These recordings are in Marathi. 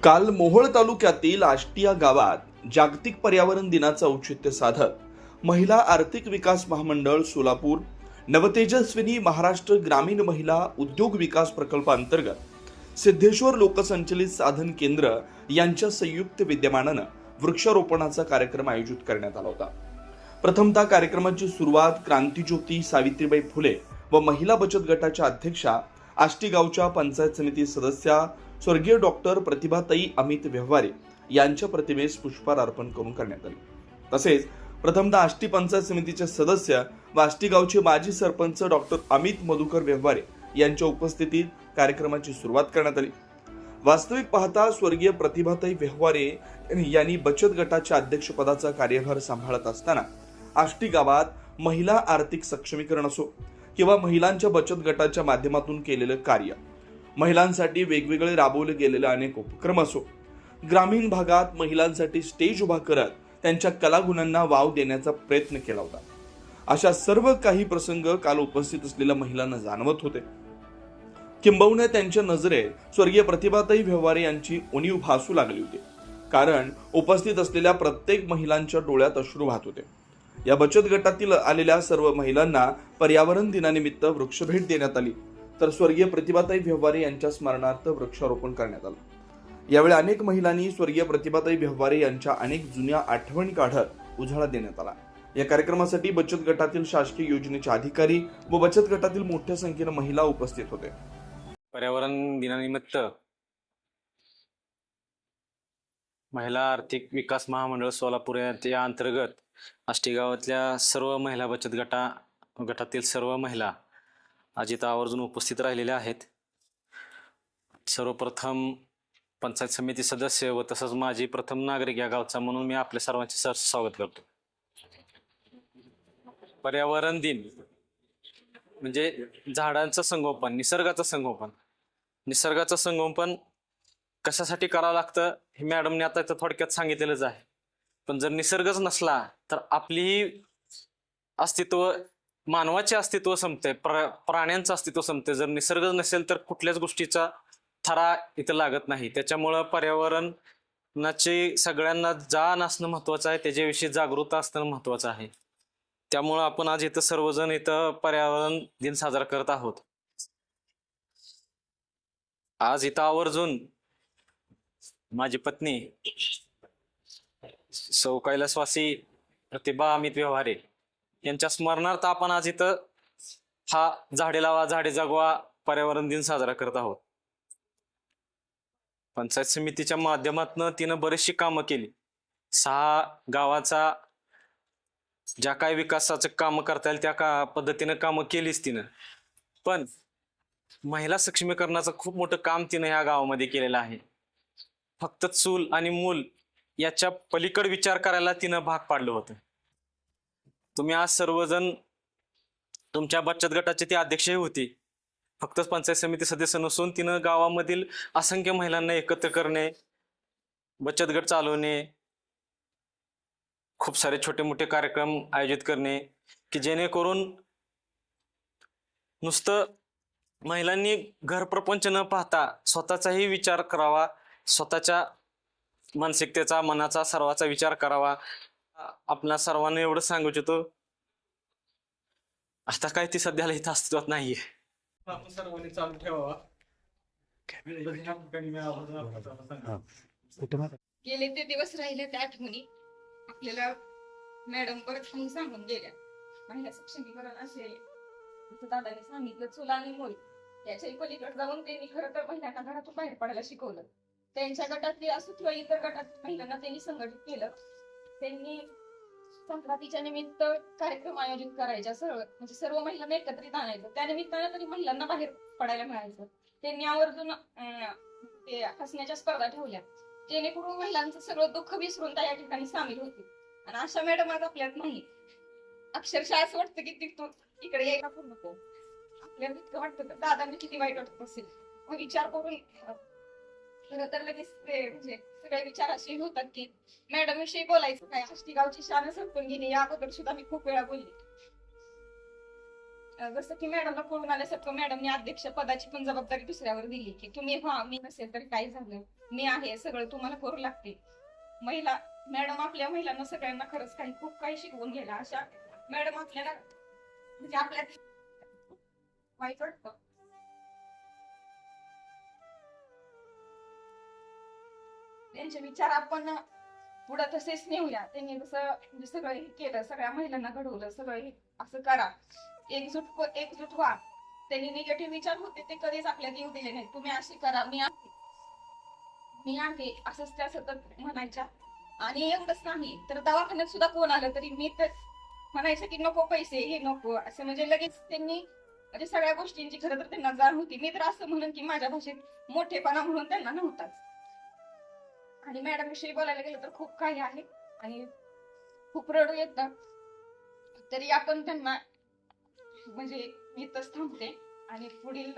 काल मोहोळ तालुक्यातील आष्टी या गावात जागतिक पर्यावरण दिनाचं औचित्य साधत महिला आर्थिक विकास महामंडळ सोलापूर, नवतेजस्विनी महाराष्ट्र ग्रामीण महिला उद्योग विकास प्रकल्पांतर्गत सिद्धेश्वर लोकसंचलित साधन केंद्र यांच्या संयुक्त विद्यमानानं वृक्षारोपणाचा कार्यक्रम आयोजित करण्यात आला होता. प्रथमतः कार्यक्रमाची सुरुवात क्रांतीज्योती सावित्रीबाई फुले व महिला बचत गटाच्या अध्यक्षा, आष्टी गावच्या पंचायत समिती सदस्या स्वर्गीय डॉक्टर प्रतिभाताई अमित व्यवहारे यांच्या प्रतिमेस पुष्पहार अर्पण करून करण्यात आली. तसेच प्रथमतः आष्टी पंचायत समितीचे सदस्य व आष्टी गावचे माजी सरपंच डॉक्टर अमित मधुकर व्यवहारे यांच्या उपस्थितीत कार्यक्रमाची सुरुवात करण्यात आली. वास्तविक पाहता स्वर्गीय प्रतिभाताई व्यवहारे यांनी बचत गटाच्या अध्यक्षपदाचा कार्यभार सांभाळत असताना आष्टी गावात महिला आर्थिक सक्षमीकरण असो किंवा महिलांच्या बचत गटाच्या माध्यमातून केलेलं कार्य, महिलांसाठी वेगवेगळे राबवले गेलेले अनेक उपक्रम असो, ग्रामीण भागात महिलांसाठी स्टेज उभा करत त्यांच्या कलागुणांना वाव देण्याचा प्रयत्न केला होता. अशा सर्व काही प्रसंग काल उपस्थित असलेल्या महिलांना जाणवत होते. किंबहुना त्यांच्या नजरेत स्वर्गीय प्रतिभाताई व्यवहारे यांची उणीव भासू लागली होती, कारण उपस्थित असलेल्या प्रत्येक महिलांच्या डोळ्यात अश्रू वाहत होते. या बचत गटातील आलेल्या सर्व महिलांना पर्यावरण दिनानिमित्त वृक्षभेट देण्यात आली, तर स्वर्गीय प्रतिभाताई व्यवहारे यांच्या स्मरणार्थ वृक्षारोपण करण्यात आलं. यावेळी अनेक महिलांनी स्वर्गीय प्रतिभाताई व्यवहारे यांच्या अनेक जुन्या आठवणी काढत उजाळा देण्यात आला. या कार्यक्रमासाठी बचत गटातील शासकीय योजनेचे अधिकारी व बचत गटातील मोठ्या संख्येने महिला उपस्थित होते. पर्यावरण दिनानिमित्त महिला आर्थिक विकास महामंडळ सोलापूर या अंतर्गत आष्टी गावातल्या सर्व महिला बचत गटातील सर्व महिला आज इथं आवर्जून उपस्थित राहिलेल्या आहेत. सर्वप्रथम पंचायत समिती सदस्य व तसंच माझी प्रथम नागरिक या गावचा म्हणून मी आपल्या सर्वांचे स्वागत करतो. पर्यावरण दिन म्हणजे झाडांचं संगोपन, निसर्गाचं संगोपन कशासाठी करावं लागतं हे मॅडमने आता इथं थोडक्यात सांगितलेलंच आहे. पण जर निसर्गच नसला तर आपलीही अस्तित्व, मानवाचे अस्तित्व संपते, प्राण्यांचं अस्तित्व संपते. जर निसर्गच नसेल तर कुठल्याच गोष्टीचा थरा इथं लागत नाही. त्याच्यामुळं पर्यावरणाची सगळ्यांना जाण असणं महत्वाचं आहे, त्याच्याविषयी जागरूकता असणं महत्वाचं आहे. त्यामुळं आपण आज इथं सर्वजण इथं पर्यावरण दिन साजरा करत आहोत. आज इथं आवर्जून माझी पत्नी सौ कैलासवासी प्रतिभा अमित व्यवहारे यांच्या स्मरणार्थ आपण आज इथं हा झाडे लावा झाडे जगवा पर्यावरण दिन साजरा करत आहोत. पंचायत समितीच्या माध्यमातून तिनं बरीचशी कामं केली. 6 गावाचा ज्या काही विकासाचं कामं करता येईल त्या पद्धतीनं कामं केलीच तिनं. पण महिला सक्षमीकरणाचं खूप मोठं काम तिनं ह्या गावामध्ये केलेलं आहे. फक्त चूल आणि मूल याच्या पलीकडे विचार करायला तिनं भाग पाडलं होतं. तुम्ही आज सर्वजण तुमच्या बचत गटाचे ती अध्यक्षही होती. फक्त पंचायत समिती सदस्य नसून तिनं गावामधील असंख्य महिलांना एकत्र करणे, बचत गट चालवणे, खूप सारे छोटे मोठे कार्यक्रम आयोजित करणे की जेणेकरून नुसतं महिलांनी घर प्रपंच न पाहता स्वतःचाही विचार करावा, स्वतःच्या मानसिकतेचा, मनाचा, सर्वाचा विचार करावा. आपल्या सर्वांना एवढं सांगू इच्छितो, आता काय ती सध्याला इथं अस्तित्वात नाहीये. आपण सर्वांनी चालू ठेवावा. गेले ते दिवस राहिले त्या आठवणी आपल्याला मॅडम परत सांगून गेल्या. महिला सक्षमीकरण असेल, जसं दादाने सांगितलं, चूल आणि मूल याच्याही पलीकडे जाऊन त्यांनी खरं तर महिलांना घरातून बाहेर पडायला शिकवलं. त्यांच्या गटातली असो किंवा इतर गटात महिलांना त्यांनी संघटित केलं. त्यांनी संक्रांतीच्या निमित्त कार्यक्रम आयोजित करायच्या, सर्व महिलांना एकत्रित आणायचं. त्या निमित्तानं तरी महिलांना बाहेर पडायला मिळायचं. त्यांनी आवर्जून ते हसण्याच्या स्पर्धा ठेवल्या, जेणेकरून महिलांचं सगळं दुःख विसरून त्या ठिकाणी सामील होते. आणि अशा मॅडम आज आपल्यात नाही. अक्षरशः असं वाटतं की तू इकडे यायला पण नको. आपल्याला इतकं वाटतं तर दादांनी किती वाईट वाटत असेल. मग विचार करून खरं तर लगेच ते म्हणजे सगळे विचार असे होतात की मॅडम विषयी बोलायचं काय, आष्टी गावची शान संपून गेली. या अगोदर सुद्धा मी खूप वेळा बोलली. जसं की मॅडमला कळून आल्यासारखं मॅडमने अध्यक्ष पदाची पण जबाबदारी दुसऱ्यावर दिली की तुम्ही मी नसेल तर काय झालं, मी आहे, सगळं तुम्हाला करू लागते. मॅडम आपल्या महिलांना सगळ्यांना खरंच खूप काही शिकवून गेला. अशा मॅडम आपल्याला म्हणजे आपल्या वाईट वाटतं. त्यांचे विचार आपण पुढे तसेच नेऊया. त्यांनी जसं म्हणजे सगळं हे केलं, सगळ्या महिलांना घडवलं, सगळं हे असं करा, एकजूट व्हा. त्यांनी निगेटिव्ह विचार होते ते कधीच आपल्याला येऊ दिले नाही. तुम्ही अशी करा, मी आहे असंच त्या सतत म्हणायच्या. आणि एवढंच नाही तर दवाखान्यात सुद्धा कोण आलं तरी मी तर म्हणायचं की नको पैसे, हे नको, असं म्हणजे लगेच त्यांनी म्हणजे सगळ्या गोष्टींची खरं तर त्यांना जाण होती. मी तर असं म्हणून की माझ्या भाषेत मोठेपणा म्हणून त्यांना नव्हताच. आणि मॅडम विषयी बोलायला गेलं तर खूप काही आहे आणि खूप रडू येतं. तरी आपण त्यांना म्हणजे इथंच थांबते आणि पुढील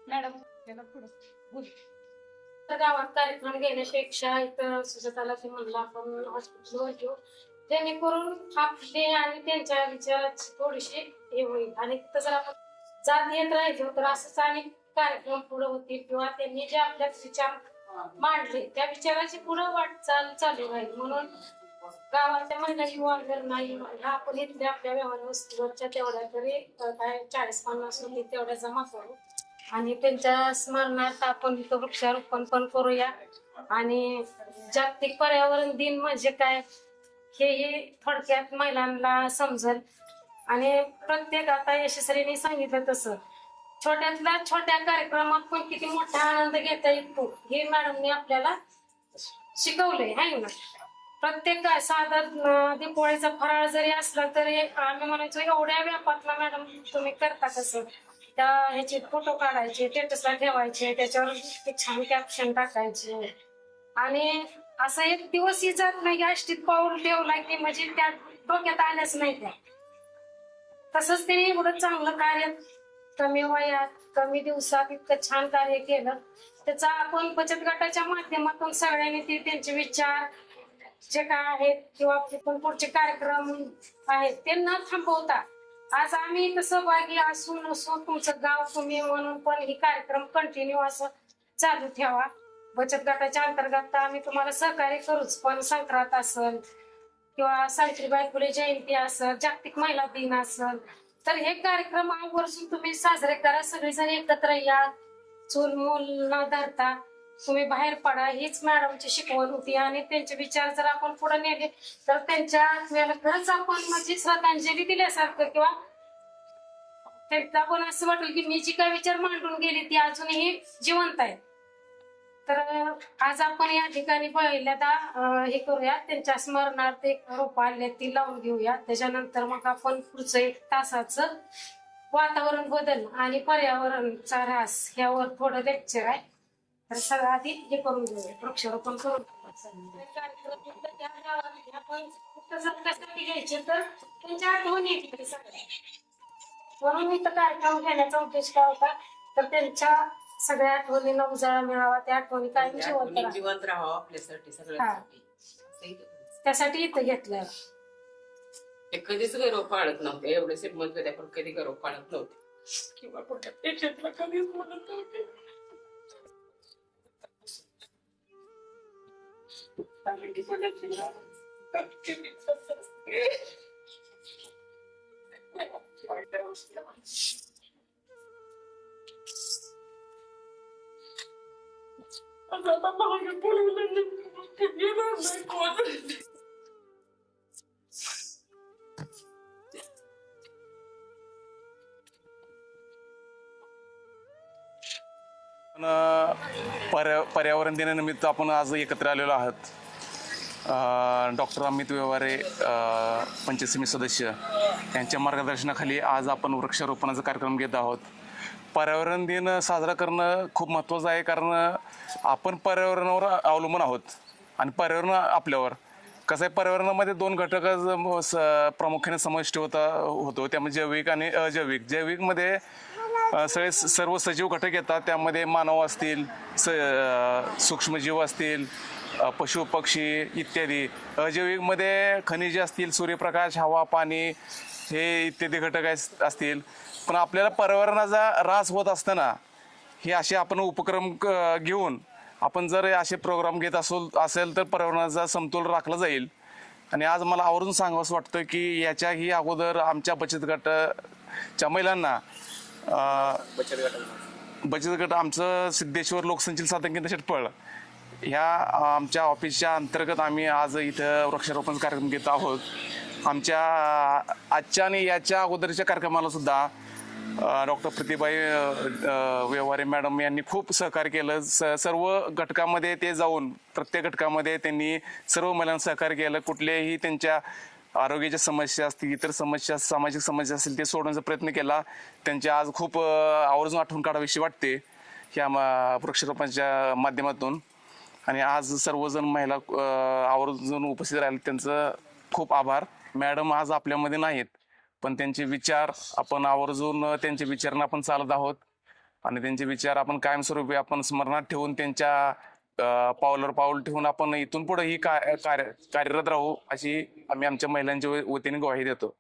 मॅडम पुढे बोल. तर गावात कार्यक्रम घेण्यापेक्षा इथं सुजाताला ते म्हणलं आपण हॉस्पिटलवर घेऊ, जेणेकरून आपले आणि त्यांच्या विचाराची थोडीशी हे होईल. आणि तिथं जर आपण जात येत राहिलो तर असंच अनेक कार्यक्रम पुढे होतील किंवा त्यांनी जे आपल्या विचार मांडले त्या विचाराची पुढे वाटचाल चालू राहील. म्हणून गावाच्या महिला युवा नाही आपण इथल्या आपल्या व्यवहार वस्तूवरच्या तेवढ्या तरी काय 40-50 रुपये तेवढ्या जमा करू आणि त्यांच्या स्मरणार्थ आपण इथं वृक्षारोपण पण करूया. आणि जागतिक पर्यावरण दिन म्हणजे काय हे थोडक्यात महिलांना समजेल. आणि प्रत्येक आता यशस्वीने सांगितलं तसं छोट्यातल्या छोट्या कार्यक्रमात पण किती मोठा आनंद घेता येतो हे मॅडमने आपल्याला शिकवलंय आहे ना. प्रत्येक साधा दिपोळीचा फराळ जरी असला तरी आम्ही म्हणायचो एवढ्या व्यापात ना मॅडम तुम्ही करता कसं, त्या ह्याचे फोटो काढायचे, स्टेटसला ठेवायचे, त्याच्यावर एक छान कॅप्शन टाकायचे. आणि असं एक दिवसही जात नाही की आष्टीत पाऊल ठेवला की म्हणजे त्या डोक्यात आल्याच नाही त्या. तसंच त्यांनी एवढं चांगलं कार्य कमी वयात कमी दिवसात इतकं छान कार्य केलं. त्याचा आपण बचत गटाच्या माध्यमातून सगळ्यांनी ते त्यांचे विचार जे काय आहेत किंवा पुढचे कार्यक्रम आहेत ते न थांबवता आज आम्ही इथं सहभागी असून नसून तुमचं गाव तुम्ही म्हणून पण ही कार्यक्रम कंटिन्यू असं चालू ठेवा. बचत गटाच्या अंतर्गत आम्ही तुम्हाला सहकार्य करूच, पण संक्रांत असेल किंवा सावित्रीबाई फुले जयंती असेल, जागतिक महिला दिन असेल तर हे कार्यक्रम आवर्जून तुम्ही साजरे करा. सगळेजण एकत्र या, चूल मूल न धरता तुम्ही बाहेर पडा. हीच मॅडमची शिकवण होती. आणि त्यांचे विचार जर आपण पुढे नेले तर त्यांच्या खरंच आपण म्हणजे श्रद्धांजली दिल्यासारखं किंवा त्यांना पण असं वाटेल की मी जी काय विचार मांडून गेली ती अजूनही जिवंत आहे. तर आज आपण या ठिकाणी पहिल्यांदा हे करूया, त्यांच्या स्मरणार्थ एक रोप आले ती लावून घेऊया. त्याच्यानंतर मग आपण पुढचं 1 तासाचं वातावरण बदल आणि पर्यावरणचा ऱ्हास यावर थोडं लेक्चर आहे. तर सगळं आधी हे करून घेऊया, वृक्षारोपण करून आपण कशासाठी घ्यायचे तर त्यांच्या आठवणी येते सगळ्या. म्हणून इथं कार्यक्रम घेण्याचा उद्देश काय होता तर त्यांच्या सगळ्या आठवणींना उजाळा मिळावा, त्या आठवणी काय जिवंत राहावं आपल्यासाठी सगळ्यांसाठी. त्यासाठी इथं घेतलं. कधीच गौरव पाळत नव्हते, एवढे श्रीमंत होते पण कधी गौरव पाळत नव्हते किंवा कुठल्या पेशंटला कधीच म्हणत नव्हते. पर्यावरण दिनानिमित्त आपण आज एकत्र आलेलो आहात. डॉक्टर अमित व्यवहारे पंचायत समिती सदस्य यांच्या मार्गदर्शनाखाली आज आपण वृक्षारोपणाचा कार्यक्रम घेत आहोत. पर्यावरण दिन साजरा करणं खूप महत्त्वाचं आहे, कारण आपण पर्यावरणावर अवलंबून आहोत आणि पर्यावरण आपल्यावर. कसं आहे, पर्यावरणामध्ये 2 घटक प्रामुख्याने समाविष्ट होतो, त्यामध्ये जैविक आणि अजैविक. जैविकमध्ये सर्व सजीव घटक येतात, त्यामध्ये मानव असतील, सूक्ष्मजीव असतील, पशु पक्षी इत्यादी. अजैविकमध्ये खनिजे असतील, सूर्यप्रकाश, हवा, पाणी, हे इत्यादी घटक असतील. पण आपल्याला पर्यावरणाचा ऱ्हास होत असताना हे असे आपण उपक्रम घेऊन आपण जर असे प्रोग्राम घेत असेल तर पर्यावरणाचा समतोल राखला जाईल. आणि आज मला आवर्जून सांगावंसं वाटतं की याच्याही अगोदर आमच्या बचत गटाच्या महिलांना बचत गट आमचं सिद्धेश्वर लोकसंचित साधन केंद्र शेटपळ ह्या आमच्या ऑफिसच्या अंतर्गत आम्ही आज इथं वृक्षारोपण कार्यक्रम घेत आहोत. आमच्या आजच्या आणि याच्या अगोदरच्या कार्यक्रमाला सुद्धा डॉक्टर प्रतिभाई व्यवहारे मॅडम यांनी खूप सहकार्य केलं. सर्व घटकामध्ये ते जाऊन प्रत्येक घटकामध्ये त्यांनी सर्व महिलांना सहकार्य केलं. कुठल्याही त्यांच्या आरोग्याच्या समस्या असतील, इतर समस्या, सामाजिक समस्या असतील ते सोडवण्याचा प्रयत्न केला. त्यांची आज खूप आवर्जून आठवण काढावीशी वाटते ह्या वृक्षारोपणाच्या माध्यमातून. आणि आज सर्वजण महिला आवर्जून उपस्थित राहिले त्यांचं खूप आभार. मॅडम आज आपल्यामध्ये नाहीत पण त्यांचे विचार आपण आवर्जून त्यांच्या विचारांना आपण चालत आहोत आणि त्यांचे विचार आपण कायमस्वरूपी आपण स्मरणात ठेवून त्यांच्या पावलावर पाऊल ठेवून आपण इथून पुढे ही कार्यरत राहू अशी आम्ही आमच्या महिलांच्या वतीने ग्वाही देतो.